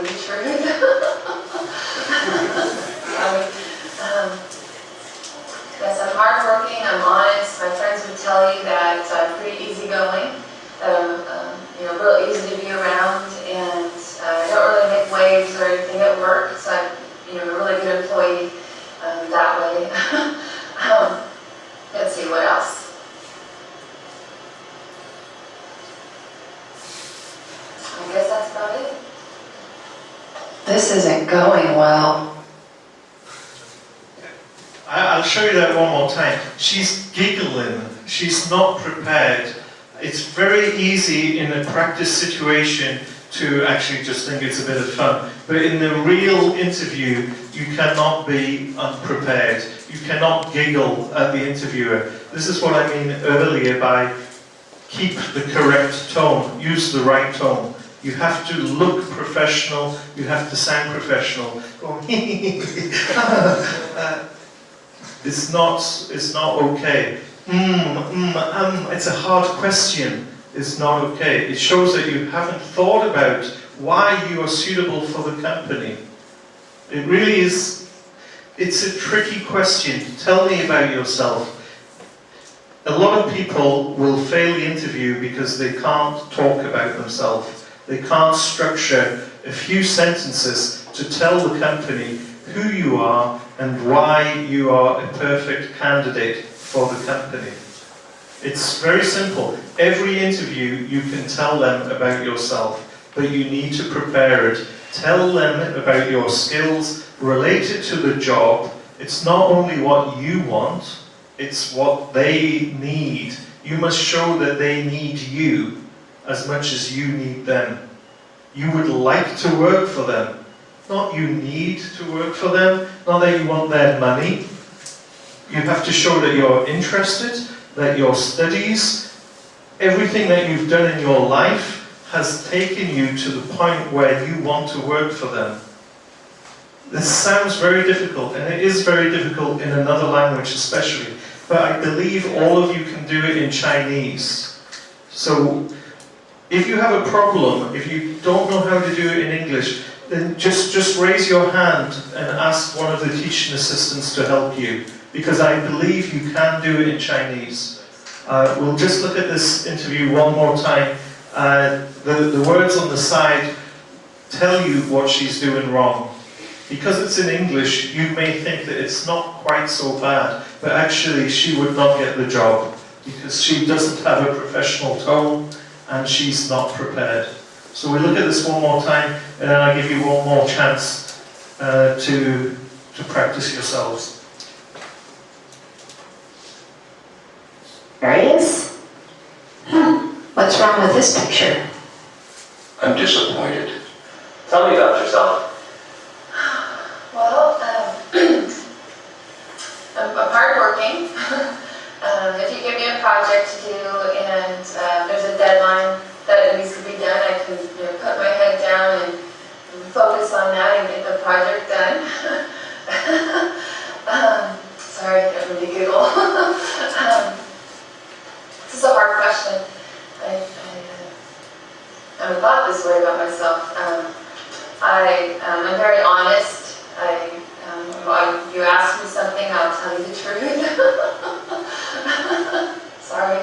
tell you the truth. Yes, I'm hardworking, I'm honest. My friends would tell you that I'm pretty easygoing, that I'm real easy to be around, and I don't really make waves or anything at work, so I'm a really good employee that way. Let's see, what else? I guess that's about it. This isn't going well. I'll show you that one more time. She's giggling. She's not prepared. It's very easy in a practice situation to actually just think it's a bit of fun. But in the real interview, you cannot be unprepared. You cannot giggle at the interviewer. This is what I mean earlier by keep the correct tone, use the right tone. You have to look professional, you have to sound professional. It's not okay. It's a hard question. It's not okay. It shows that you haven't thought about why you are suitable for the company. It really is, it's a tricky question. Tell me about yourself. A lot of people will fail the interview because they can't talk about themselves. They can't structure a few sentences to tell the company who you are and why you are a perfect candidate for the company. It's very simple. Every interview you can tell them about yourself, but you need to prepare it. Tell them about your skills related to the job. It's not only what you want, it's what they need. You must show that they need you as much as you need them. You would like to work for them. Not you need to work for them, not that you want their money. You have to show that you're interested, that your studies, everything that you've done in your life has taken you to the point where you want to work for them. This sounds very difficult, and it is very difficult in another language especially, but I believe all of you can do it in Chinese. So if you have a problem, if you don't know how to do it in English, then just raise your hand and ask one of the teaching assistants to help you, because I believe you can do it in Chinese. We'll just look at this interview one more time. The words on the side tell you what she's doing wrong. Because it's in English, you may think that it's not quite so bad, but actually she would not get the job, because she doesn't have a professional tone and she's not prepared. So we look at this one more time, and then I'll give you one more chance to practice yourselves. There he is. What's wrong with this picture? I'm disappointed. Tell me about yourself. Well, I'm hardworking. If you give me a project to do and there's a deadline that it needs to be done, I can put my head down and focus on that and get the project done. Sorry, I really giggle. This is a hard question. I haven't thought this way about myself. I'm very honest. You ask me something, I'll tell you the truth. Sorry.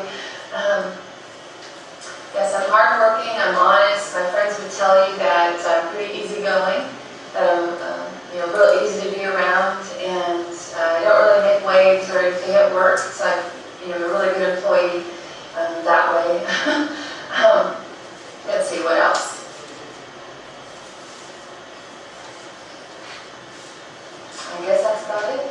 Yes, I'm hardworking, I'm honest. My friends would tell you that I'm pretty easygoing, that I'm real easy to be around, and I don't really make waves or anything at work, so I'm a really good employee that way. Let's see, what else? I guess that's about it.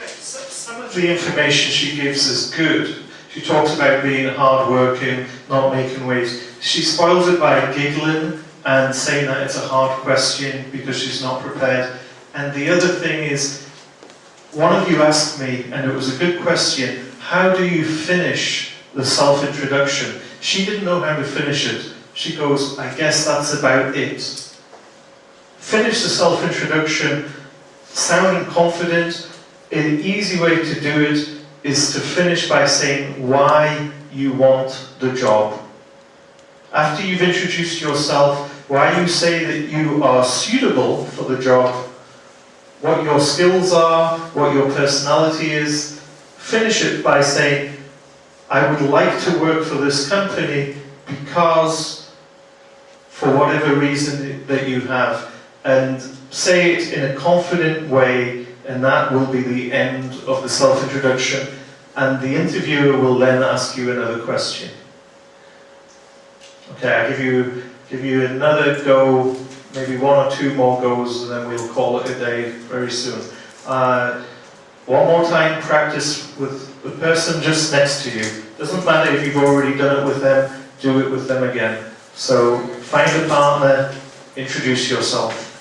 Some of the information she gives is good. She talks about being hard-working, not making waves. She spoils it by giggling and saying that it's a hard question because she's not prepared. And the other thing is, one of you asked me, and it was a good question, how do you finish the self-introduction? She didn't know how to finish it. She goes, I guess that's about it. Finish the self-introduction sounding confident. An easy way to do it is to finish by saying why you want the job. After you've introduced yourself, why you say that you are suitable for the job, what your skills are, what your personality is, finish it by saying, I would like to work for this company because, for whatever reason that you have, and say it in a confident way, and that will be the end of the self-introduction, and the interviewer will then ask you another question. Okay, I'll give you another go, maybe one or two more goes, and then we'll call it a day very soon. One more time, practice with the person just next to you. Doesn't matter if you've already done it with them, do it with them again. So find a partner, introduce yourself.